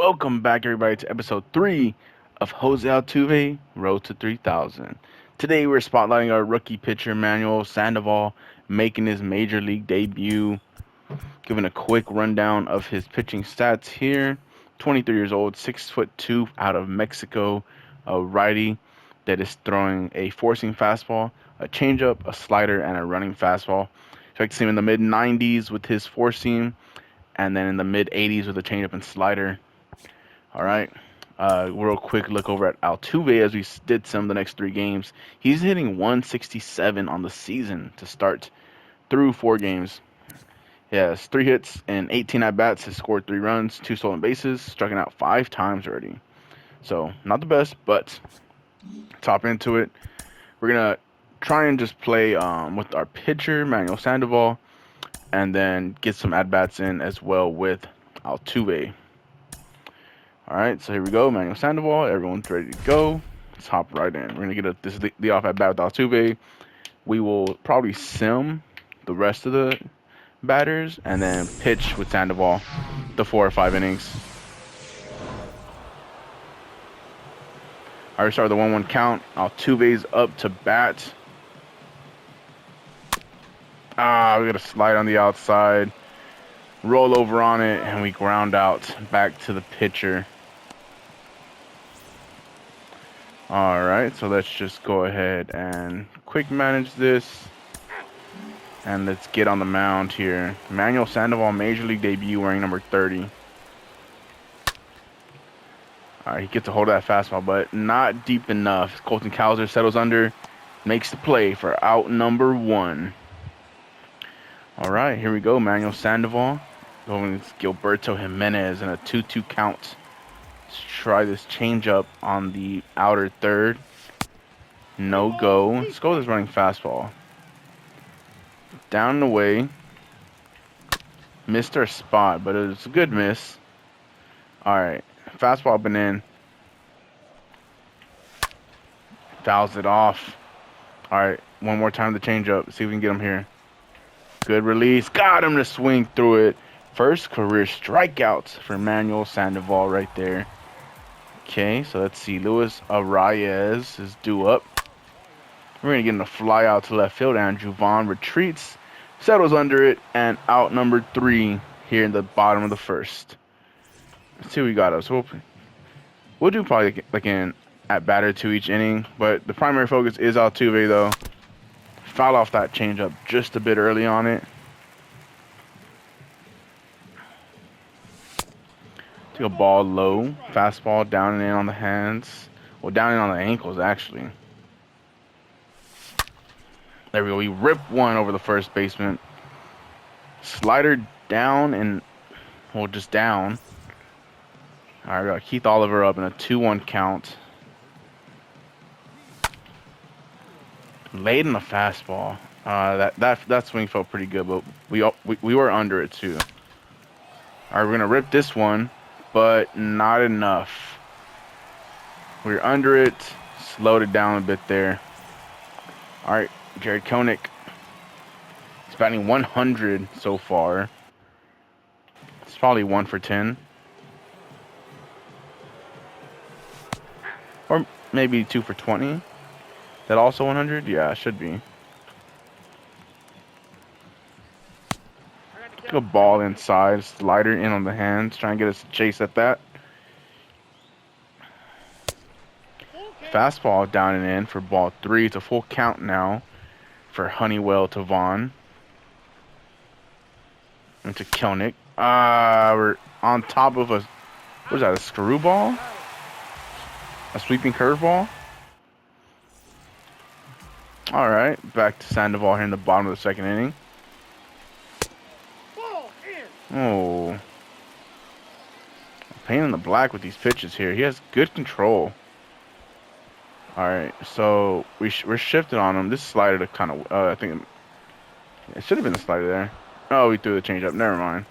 Welcome back, everybody, to episode 3 of Jose Altuve Road to 3000. Today, we're spotlighting our rookie pitcher, Manuel Sandoval, making his major league debut. Giving a quick rundown of his pitching stats here. 23 years old, 6'2", out of Mexico, a righty that is throwing a four-seam fastball, a changeup, a slider, and a running fastball. Expect to see him in the mid-90s with his four-seam, and then in the mid-80s with a changeup and slider. All right. Real quick look over at Altuve as we did some of the next 3 games. He's hitting 167 on the season to start through 4 games. He has 3 hits and 18 at-bats. Has scored 3 runs, 2 stolen bases, striking out 5 times already. So, not the best, but top into it. We're going to try and just play with our pitcher, Manuel Sandoval, and then get some at-bats in as well with Altuve. All right, so here we go. Manuel Sandoval. Everyone's ready to go. Let's hop right in. We're going to get this is the off at bat with Altuve. We will probably sim the rest of the batters and then pitch with Sandoval the 4 or 5 innings. All right, start the 1-1 count. Altuve's up to bat. We got a slide on the outside. Roll over on it, and we ground out back to the pitcher. All right, so let's just go ahead and quick manage this. And let's get on the mound here. Manuel Sandoval, Major League debut, wearing number 30. All right, he gets a hold of that fastball, but not deep enough. Colton Cowser settles under, makes the play for out number 1. All right, here we go. Manuel Sandoval going with Gilberto Jimenez in a 2-2 count. Let's try this changeup on the outer third. No go. Let's go with this running fastball. Down and away. Missed our spot, but it was a good miss. All right, fastball up and in. Fouls it off. All right, one more time the changeup. See if we can get him here. Good release. Got him to swing through it. First career strikeouts for Manuel Sandoval right there. Okay, so let's see. Luis Arraez is due up. We're going to get him to fly out to left field. And Juvan retreats, settles under it, and out number 3 here in the bottom of the first. Let's see what we got us. We'll do probably like an at-bat or 2 each inning, but the primary focus is Altuve, though. Foul off that changeup just a bit early on it. Take a ball low. Fastball down and in on the hands. Well, down and on the ankles, actually. There we go. We rip one over the first baseman. Slider down and, well, just down. All right, we got Keith Oliver up in a 2-1 count. Late in the fastball. That swing felt pretty good, but we were under it too. All right, we're gonna rip this one, but not enough. We're under it. Slowed it down a bit there. All right, Jared Koenig. He's batting 100 so far. It's probably 1 for 10. Or maybe 2 for 20. That also 100? Yeah, it should be. Good ball inside. Slider in on the hands. Try and get us to chase at that. Fastball down and in for ball 3. It's a full count now for Honeywell to Vaughn. Into Koenig. We're on top of a, what is that, a screwball? A sweeping curveball? All right, back to Sandoval here in the bottom of the second inning. Oh. Pain in the black with these pitches here. He has good control. All right, so we're shifting on him. This slider to kind of, I think it should have been the slider there. Oh, we threw the changeup. Never mind.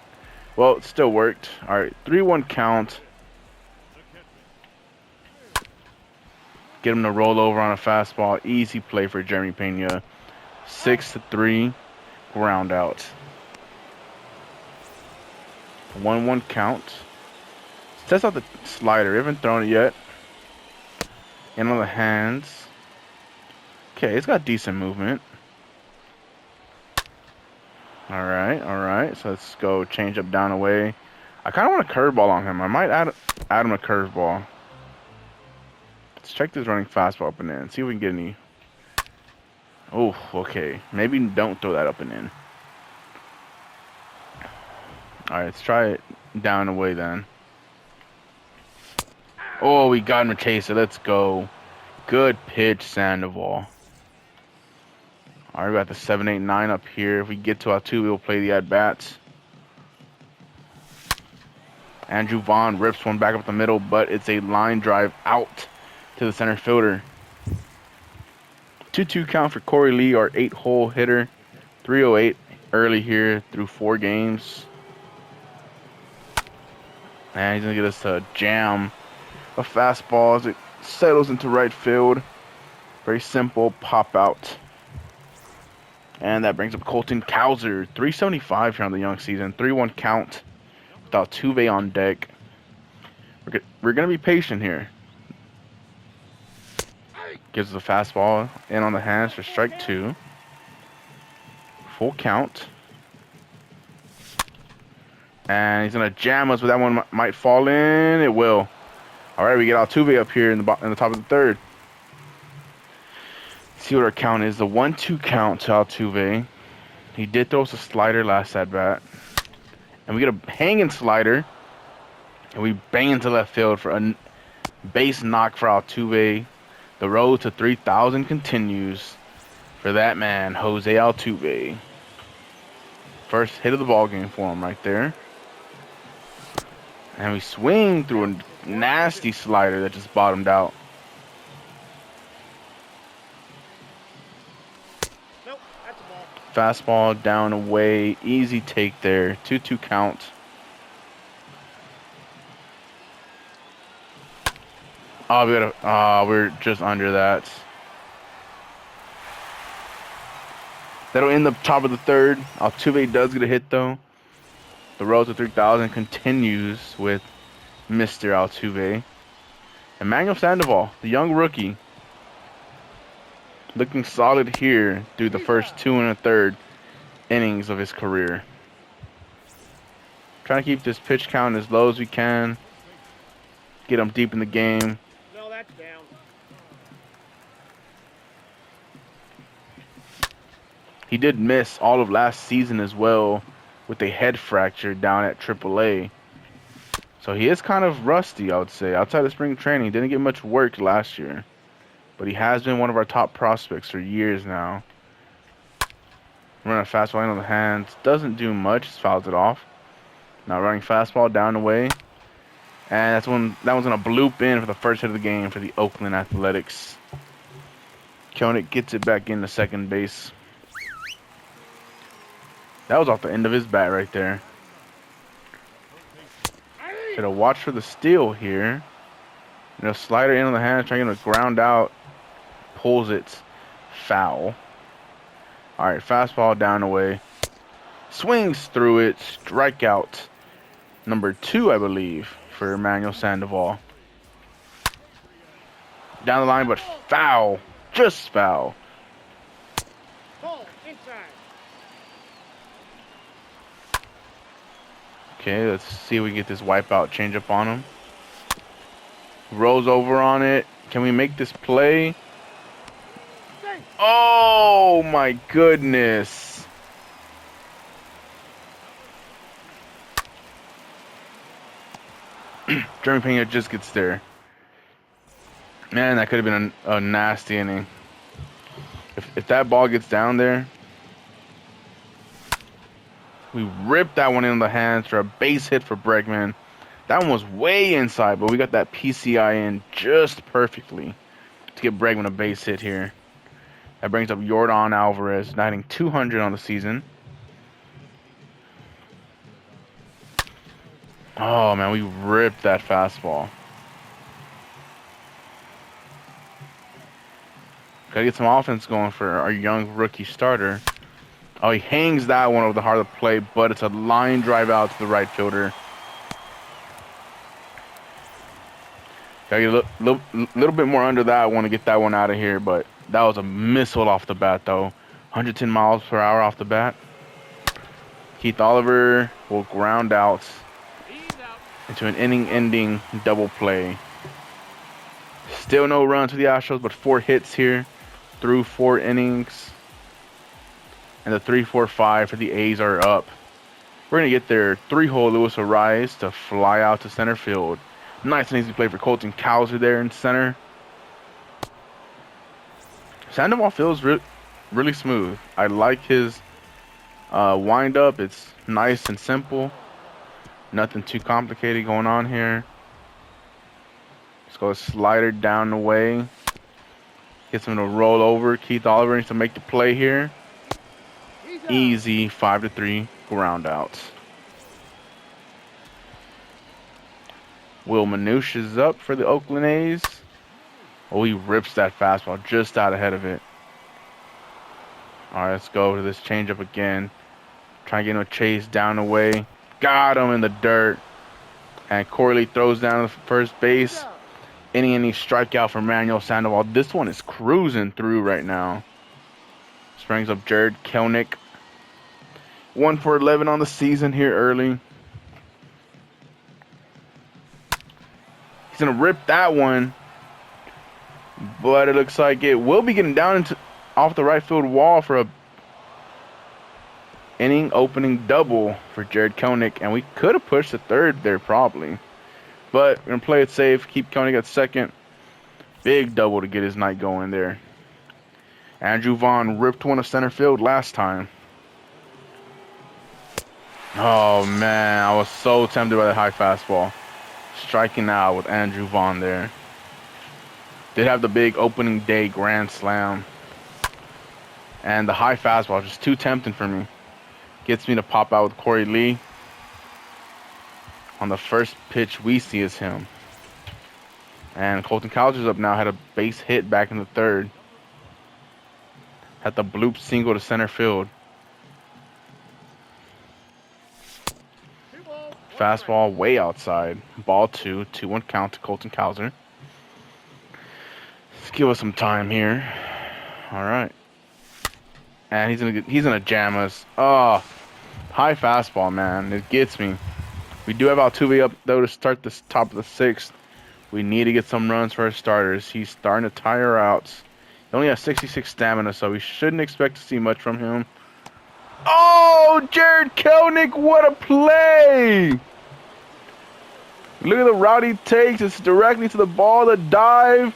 Well, it still worked. All right, 3-1 count. Get him to roll over on a fastball. Easy play for Jeremy Pena. 6-3, ground out. 1-1 count. Let's Test out the slider. We haven't thrown it yet. In on the hands. Okay, it's got decent movement. All right. So let's go change up down away. I kind of want a curveball on him. I might add him a curveball. Let's check this running fastball up and in. See if we can get any. Oh, okay. Maybe don't throw that up and in. All right, let's try it down away then. Oh, we got him a chaser. Let's go. Good pitch, Sandoval. All right, we got the 7-8-9 up here. If we get to Altuve, we'll play the at-bats. Andrew Vaughn rips one back up the middle, but it's a line drive out to the center fielder. 2-2 count for Corey Lee, our 8-hole hitter. 308 early here through 4 games. And he's going to get us to jam a fastball as it settles into right field. Very simple pop out. And that brings up Colton Cowser. 375 here on the young season. 3-1 count with Altuve on deck. We're going to be patient here. Gives us a fastball in on the hands for strike 2. Full count. And he's going to jam us, but that one might fall in. It will. All right, we get Altuve up here in the top of the third. See what our count is. The 1-2 count to Altuve. He did throw us a slider last at bat. And we get a hanging slider. And we bang into left field for a base knock for Altuve. The road to 3,000 continues for that man, Jose Altuve. First hit of the ball game for him right there. And we swing through a nasty slider that just bottomed out. Nope, that's a ball. Fastball down away, easy take there. 2-2 count. Oh, we're just under that. That'll end the top of the third. Altuve does get a hit though. The road to 3,000 continues with Mr. Altuve. Emmanuel Sandoval, the young rookie, looking solid here through the first 2 1/3 innings of his career. Trying to keep this pitch count as low as we can. Get him deep in the game. No, that's down. He did miss all of last season as well with a head fracture down at AAA. So he is kind of rusty, I would say. Outside of spring training, didn't get much work last year. But he has been one of our top prospects for years now. Running a fastball in on the hands. Doesn't do much, just fouls it off. Now running fastball down the way. And that one's going to bloop in for the first hit of the game for the Oakland Athletics. Koenig gets it back into second base. That was off the end of his bat right there. Should have watched for the steal here. Slider in on the hand, trying to ground out. Pulls it. Foul. Alright, fastball down the way. Swings through it. Strikeout. Number 2, I believe, for Emmanuel Sandoval. Down the line, but foul. Just foul. Ball inside. Okay, let's see if we can get this wipeout change up on him. Rolls over on it. Can we make this play? Oh my goodness. Jeremy Pena just gets there. Man, that could have been a nasty inning. If that ball gets down there, we ripped that one in the hands for a base hit for Bregman. That one was way inside, but we got that PCI in just perfectly to get Bregman a base hit here. That brings up Yordan Alvarez, hitting 200 on the season. Oh, man, we ripped that fastball. Gotta get some offense going for our young rookie starter. Oh, he hangs that one over the heart of the plate, but it's a line drive out to the right fielder. Gotta get little bit more under that. I want to get that one out of here, but that was a missile off the bat, though. 110 miles per hour off the bat. Keith Oliver will ground out into an inning-ending double play. Still no runs for the Astros, but 4 hits here through 4 innings. And the 3-4-5 for the A's are up. We're going to get their 3-hole Luis Arias to fly out to center field. Nice and easy play for Colton Cowser there in center. Sandoval feels really smooth. I like his wind-up. It's nice and simple. Nothing too complicated going on here. Let's go a slider down the way. Gets him to roll over. Keith Oliver needs to make the play here. Easy 5-3 ground outs. Will Manouche is up for the Oakland A's. Oh, he rips that fastball just out ahead of it. All right, let's go to this changeup again. Try to get him a chase down the way. Got him in the dirt. And Corley throws down to first base. Any strikeout for Manuel Sandoval. This one is cruising through right now. Springs up Jared Kelnick. 1 for 11 on the season here early. He's going to rip that one. But it looks like it will be getting down off the right field wall for a inning opening double for Jared Kelnick. And we could have pushed the third there probably. But we're going to play it safe. Keep Kelnick at second. Big double to get his night going there. Andrew Vaughn ripped one of center field last time. Oh, man. I was so tempted by the high fastball. Striking out with Andrew Vaughn there. Did have the big opening day grand slam. And the high fastball just too tempting for me. Gets me to pop out with Corey Lee. On the first pitch we see is him. And Colton Cowser's up now. Had a base hit back in the third. Had the bloop single to center field. Fastball way outside. Ball 2. 2-1 count to Colton Cowser. Let's give us some time here. All right. And he's gonna jam us. Oh, high fastball, man. It gets me. We do have Altuve up though to start this top of the 6th. We need to get some runs for our starters. He's starting to tire out. He only has 66 stamina, so we shouldn't expect to see much from him. Oh, Jared Kelnick, what a play! Look at the route he takes. It's directly to the ball, the dive.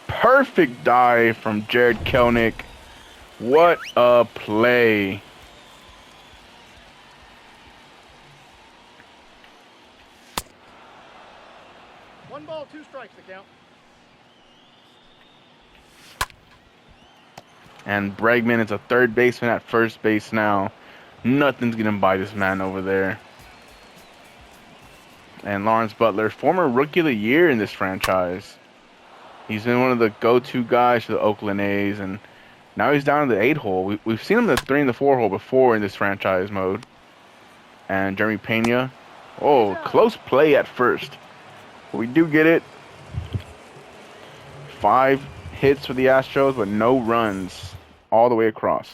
Perfect dive from Jared Kelnick. What a play. One ball, 2 strikes to count. And Bregman is a third baseman at first base now. Nothing's getting by this man over there. And Lawrence Butler, former Rookie of the Year in this franchise. He's been one of the go-to guys for the Oakland A's, and now he's down in the 8-hole. We've seen him in the 3 and the 4-hole before in this franchise mode. And Jeremy Pena. Oh, close play at first. We do get it. 5 hits for the Astros, but no runs all the way across.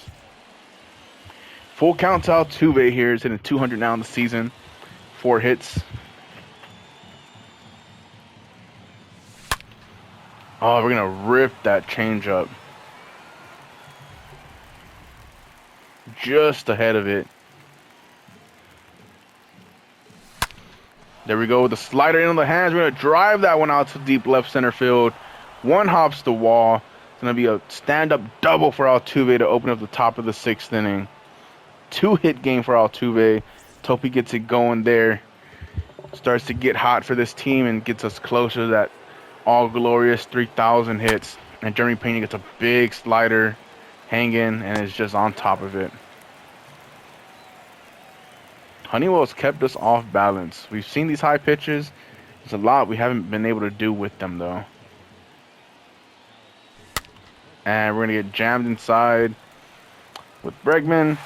Full count to Altuve here. He's hitting 200 now in the season. 4 hits. Oh, we're going to rip that changeup. Just ahead of it. There we go with the slider in on the hands. We're going to drive that one out to deep left center field. One hops the wall. It's going to be a stand-up double for Altuve to open up the top of the 6th inning. 2-hit game for Altuve. Hope he gets it going there. Starts to get hot for this team and gets us closer to that all-glorious 3,000 hits. And Jeremy Pena gets a big slider hanging and is just on top of it. Honeywell's kept us off balance. We've seen these high pitches. There's a lot we haven't been able to do with them, though. And we're going to get jammed inside with Bregman.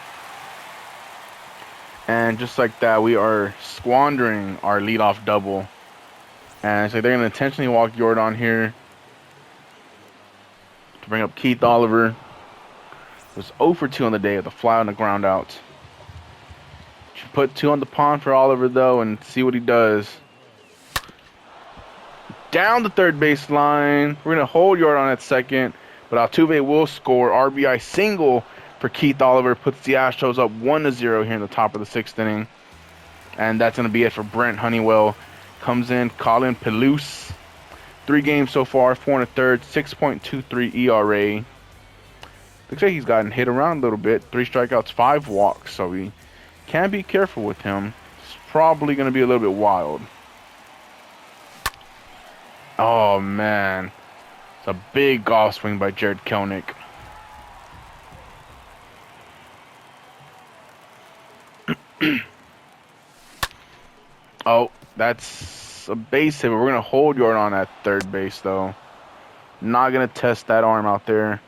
And just like that, we are squandering our leadoff double. And so they're going to intentionally walk Jordan here to bring up Keith Oliver. It was 0 for 2 on the day with a fly on the ground out. Should put 2 on the pond for Oliver, though, and see what he does. Down the third baseline. We're going to hold Jordan at second, but Altuve will score. RBI single for Keith Oliver. Puts the Astros up 1-0 here in the top of the 6th inning. And that's going to be it for Brent Honeywell. Comes in Colin Pelouse. 3 games so far, 4 1/3, 6.23 ERA. Looks like he's gotten hit around a little bit. 3 strikeouts, 5 walks. So we can be careful with him. It's probably going to be a little bit wild. Oh, man. It's a big golf swing by Jared Kelenic. Oh, that's a base hit. We're going to hold Jordan on at third base, though. Not going to test that arm out there.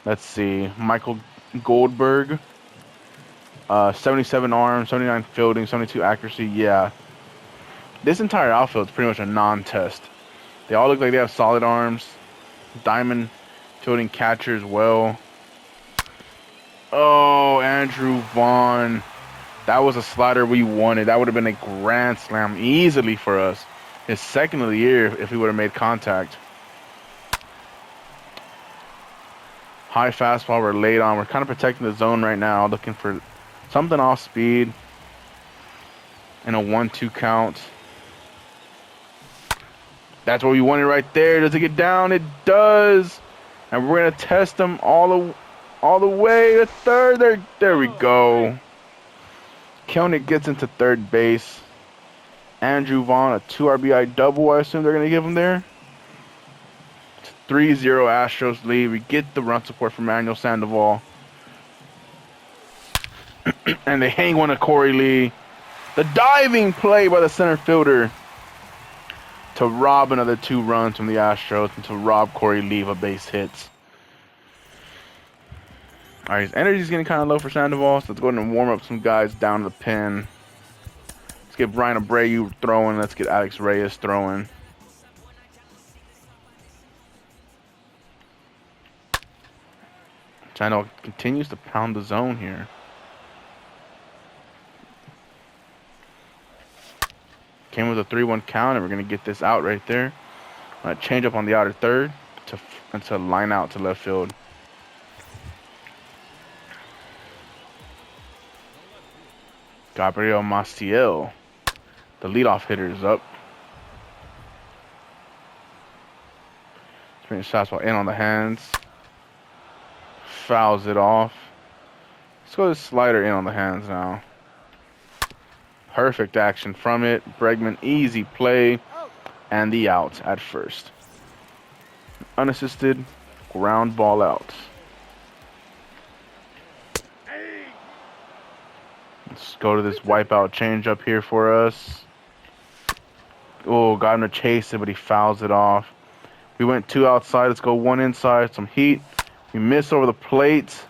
Let's see. Michael Goldberg. 77 arm, 79 fielding, 72 accuracy. Yeah. This entire outfield is pretty much a non-test. They all look like they have solid arms. Diamond fielding catcher as well. Oh, Andrew Vaughn. That was a slider we wanted. That would have been a grand slam easily for us. His second of the year if he would have made contact. High fastball we're late on. We're kind of protecting the zone right now. Looking for something off speed. And a 1-2 count. That's what we wanted right there. Does it get down? It does. And we're going to test him all the way to third. There we go. Kelenic gets into third base. Andrew Vaughn, a 2 RBI double, I assume they're going to give him there. It's 3-0 Astros lead. We get the run support from Manuel Sandoval. And they hang one to Corey Lee. The diving play by the center fielder to rob another 2 runs from the Astros and to rob Corey Lee of a base hit. All right, his energy's getting kind of low for Sandoval, so let's go ahead and warm up some guys down to the pen. Let's get Brian Abreu throwing. Let's get Alex Reyes throwing. Sandoval continues to pound the zone here. Came with a 3-1 count, and we're going to get this out right there. Change up on the outer third to line out to left field. Gabriel Mastiel, the leadoff hitter, is up. Bring the fastball in on the hands. Fouls it off. Let's go to the slider in on the hands now. Perfect action from it. Bregman, easy play. And the out at first. Unassisted ground ball out. Let's go to this wipeout changeup here for us. Oh, got him to chase it, but he fouls it off. We went 2 outside. Let's go 1 inside. Some heat. We miss over the plate.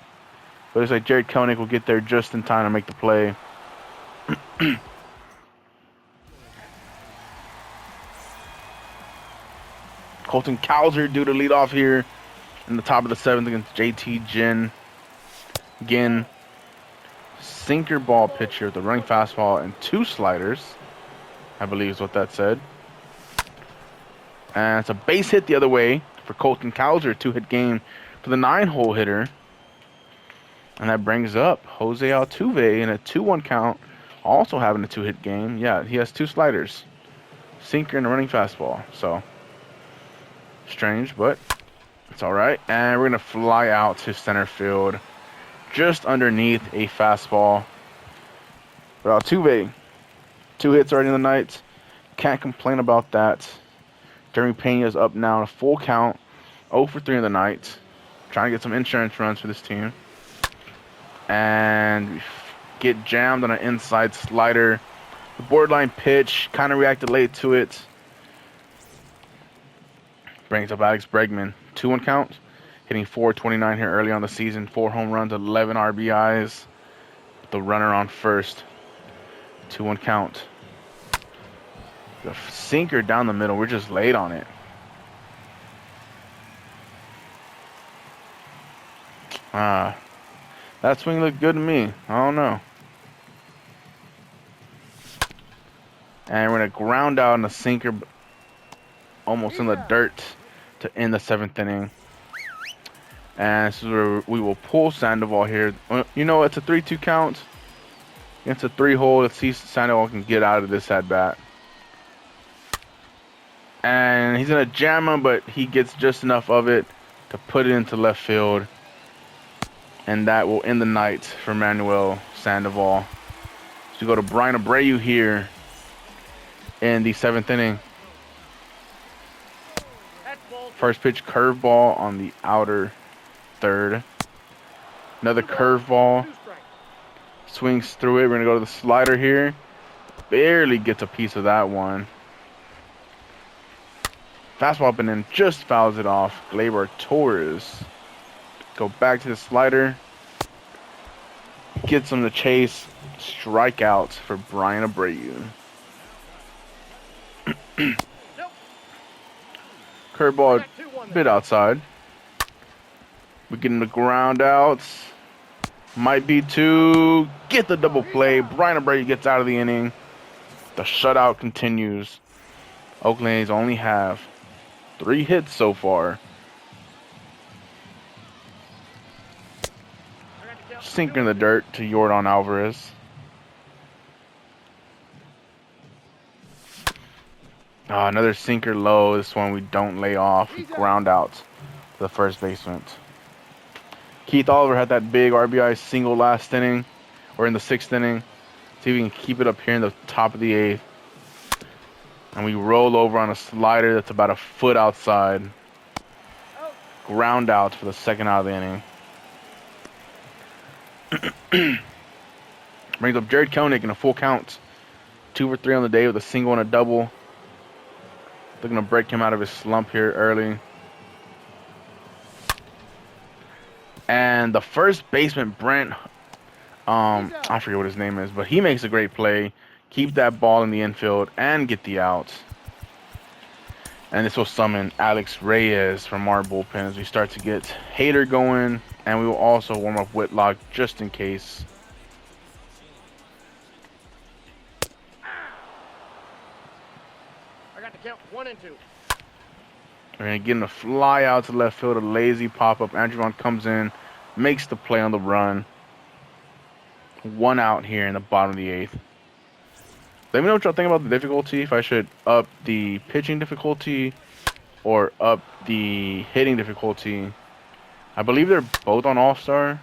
But it looks like Jared Kelenic will get there just in time to make the play. Colton Cowser due to lead off here in the top of the 7th against JT Ginn. Sinker ball pitcher with a running fastball and 2 sliders, I believe is what that said. And it's a base hit the other way for Colton Cowser, 2-hit game for the 9-hole hitter. And that brings up Jose Altuve in a 2-1 count, also having a 2-hit game. Yeah, he has 2 sliders, sinker and a running fastball. So strange, but it's all right. And we're going to fly out to center field just underneath a fastball. But Altuve, 2 hits already in the night. Can't complain about that. Jeremy Pena's up now in a full count. 0 for 3 in the night. Trying to get some insurance runs for this team. And we get jammed on an inside slider. The borderline pitch. Kind of reacted late to it. Brings up Alex Bregman. 2-1 count. Hitting .429 here early on the season. 4 home runs, 11 RBIs. The runner on first. 2-1 count. The sinker down the middle. We're just late on it. That swing looked good to me. I don't know. And we're going to ground out in the sinker almost in the dirt to end the 7th inning. And this is where we will pull Sandoval here. You know, it's a 3-2 count. It's a 3-hole. Let's see if Sandoval can get out of this at bat. And he's going to jam him, but he gets just enough of it to put it into left field. And that will end the night for Manuel Sandoval. So we go to Brian Abreu here in the 7th inning. First pitch curveball on the outer third. Another curveball. Swings through it. We're going to go to the slider here. Barely gets a piece of that one. Fastball up and in, just fouls it off. Gleyber Torres. Go back to the slider. Gets him to chase. Strikeouts for Brian Abreu. Curveball a bit outside. We're getting the ground outs. Might be to get the double play. Brian Abreu gets out of the inning. The shutout continues. Oakland A's only have 3 hits so far. Sinker in the dirt to Yordan Alvarez. Another sinker low. This one we don't lay off. We ground out to the first baseman. Keith Oliver had that big RBI single last inning, or in the 6th inning. See if we can keep it up here in the top of the 8th. And we roll over on a slider that's about a foot outside. Ground out for the 2nd out of the inning. Brings up Jared Koenig in a full count. 2 for 3 on the day with a single and a double. Looking to break him out of his slump here early. And the first baseman, Brent, I forget what his name is, but he makes a great play. Keep that ball in the infield and get the out. And this will summon Alex Reyes from our bullpen as we start to get Hader going. And we will also warm up Whitlock just in case. I got the count 1 and 2. We're going to get him to fly out to left field. A lazy pop-up. Andrew Vaughn comes in, makes the play on the run. 1 out here in the bottom of the 8th. Let me know what y'all think about the difficulty. If I should up the pitching difficulty or up the hitting difficulty. I believe they're both on All-Star,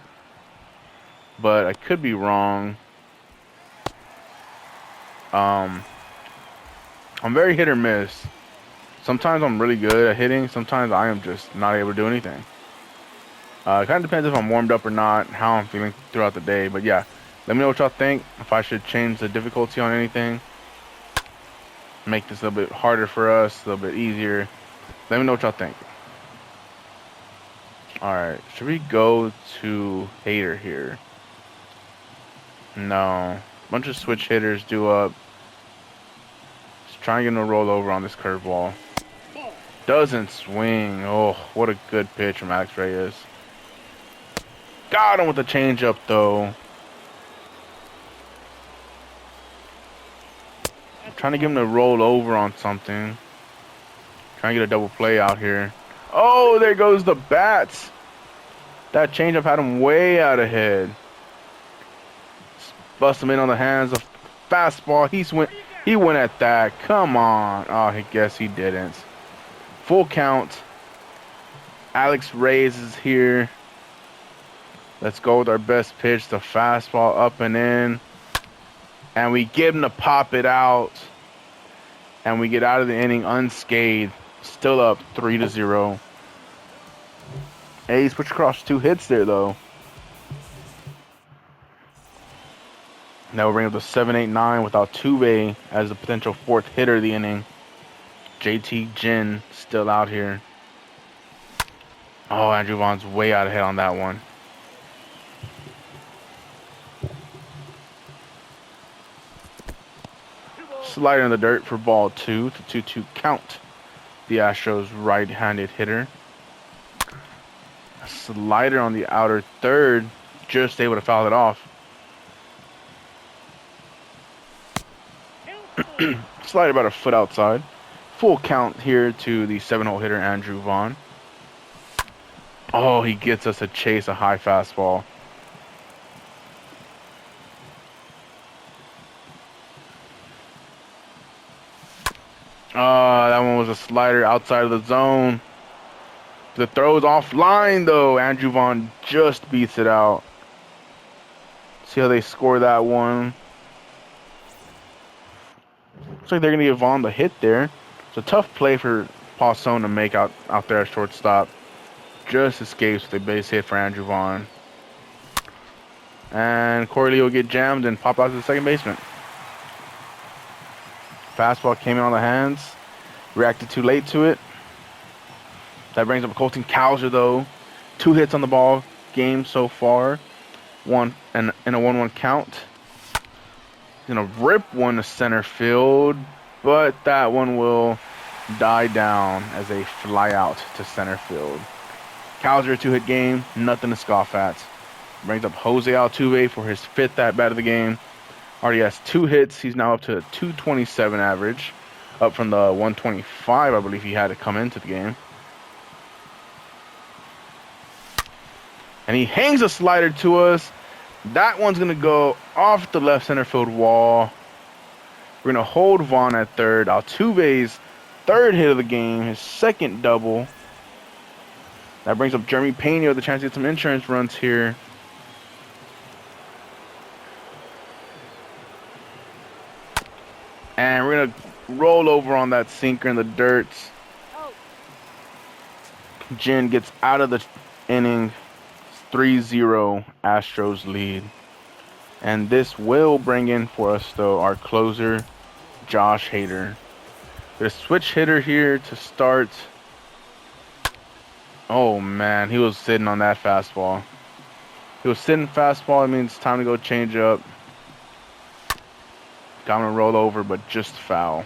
but I could be wrong. I'm very hit or miss. Sometimes I'm really good at hitting. Sometimes I am just not able to do anything. It kind of depends if I'm warmed up or not, how I'm feeling throughout the day. But yeah, let me know what y'all think. If I should change the difficulty on anything. Make this a little bit harder for us, a little bit easier. Let me know what y'all think. Alright, should we go to Hader here? No. Bunch of switch hitters due up. Just trying to get him to roll over on this curveball. Doesn't swing. Oh, what a good pitch from Alex Reyes. Got him with the changeup though. I'm trying to get him to roll over on something. Trying to get a double play out here. Oh, there goes the bats. That changeup had him way out ahead. Bust him in on the hands of fastball. He went at that. Come on. Oh, I guess he didn't. Full count. Alex Reyes is here. Let's go with our best pitch. The fastball up and in. And we get him to pop it out. And we get out of the inning unscathed. Still up 3-0. A's switch across 2 hits there, though. Now we'll bring up the 7-8-9 with Altuve as the potential 4th hitter of the inning. JT Ginn still out here. Oh, Andrew Vaughn's way out ahead on that one. slider in the dirt for ball 2 to 2-2 count. The Astros right-handed hitter. A slider on the outer third, just able to foul it off. Slider about a foot outside. Full count here to the 7-hole hitter, Andrew Vaughn. Oh, he gets us a chase, a high fastball. That one was a slider outside of the zone. The throw's offline, though. Andrew Vaughn just beats it out. See how they score that one. Looks like they're going to give Vaughn the hit there. It's a tough play for Paulson to make out there at shortstop. Just escapes with a base hit for Andrew Vaughn. And Corey Lee will get jammed and pop out to the second baseman. Fastball came in on the hands. Reacted too late to it. That brings up Colton Cowser, though. 2 hits on the ball game so far. One and in a 1-1 count. He's going to rip one to center field, but that one will die down as a fly out to center field. Cowser, a 2-hit game, nothing to scoff at. Brings up Jose Altuve for his 5th at-bat of the game. Already has 2 hits. He's now up to a 227 average, up from the 125 I believe he had to come into the game. And he hangs a slider to us. That one's going to go off the left center field wall. We're going to hold Vaughn at third. Altuve's 3rd hit of the game, his 2nd double. That brings up Jeremy Pena with a chance to get some insurance runs here. And we're going to roll over on that sinker in the dirt. Jin gets out of the inning. 3-0 Astros lead. And this will bring in for us, though, our closer, Josh Hader. There's a switch hitter here to start. Oh, man, he was sitting on that fastball. He was sitting fastball. It means time to go change up. Got him to roll over, but just foul.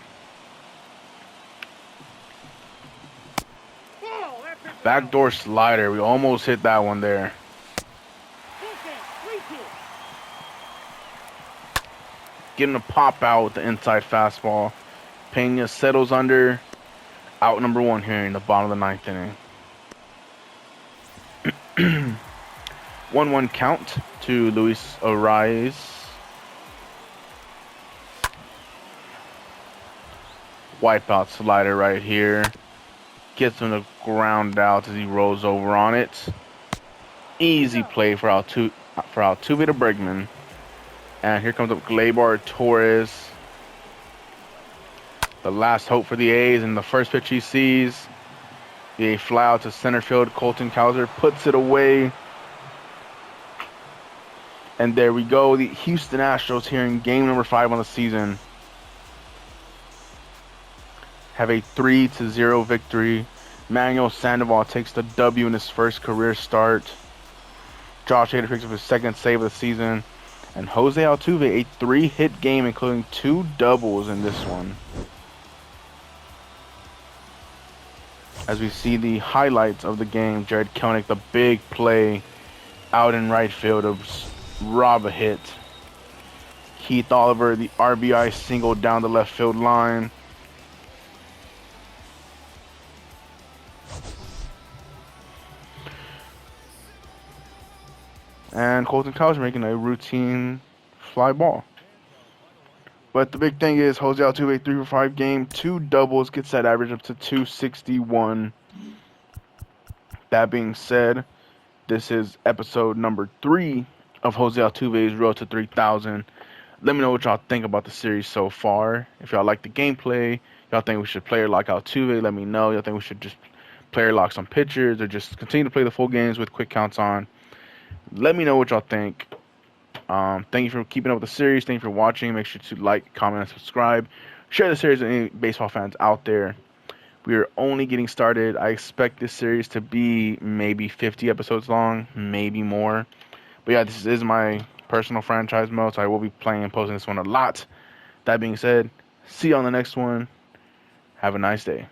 Backdoor slider. We almost hit that one there. Getting a pop out with the inside fastball. Pena settles under. Out number 1 here in the bottom of the 9th inning. 1-1 count to Luis Arias. Wipeout slider right here. Gets him to ground out as he rolls over on it. Easy play for Altuve to Bregman. And here comes up Gleyber Torres. The last hope for the A's, and the first pitch he sees. The fly out to center field. Colton Cowser puts it away. And there we go. The Houston Astros here in game number 5 on the season have a 3-0 victory. Manuel Sandoval takes the W in his first career start. Josh Hader picks up his 2nd save of the season. And Jose Altuve, a 3-hit game, including 2 doubles in this one. As we see the highlights of the game, Jared Kelenic, the big play out in right field to rob a hit. Keith Oliver, the RBI single down the left field line. And Colton Cowser making a routine fly ball. But the big thing is Jose Altuve, 3 for 5 game, 2 doubles, gets that average up to 261. That being said, this is episode number 3 of Jose Altuve's Road to 3000. Let me know what y'all think about the series so far. If y'all like the gameplay, y'all think we should player lock Altuve, let me know. Y'all think we should just player lock some pitchers or just continue to play the full games with quick counts on. Let me know what y'all think. Thank you for keeping up with the series. Thank you for watching. Make sure to like, comment, and subscribe. Share the series with any baseball fans out there. We are only getting started. I expect this series to be maybe 50 episodes long, maybe more. But yeah, this is my personal franchise mode, so I will be playing and posting this one a lot. That being said, See you on the next one. Have a nice day.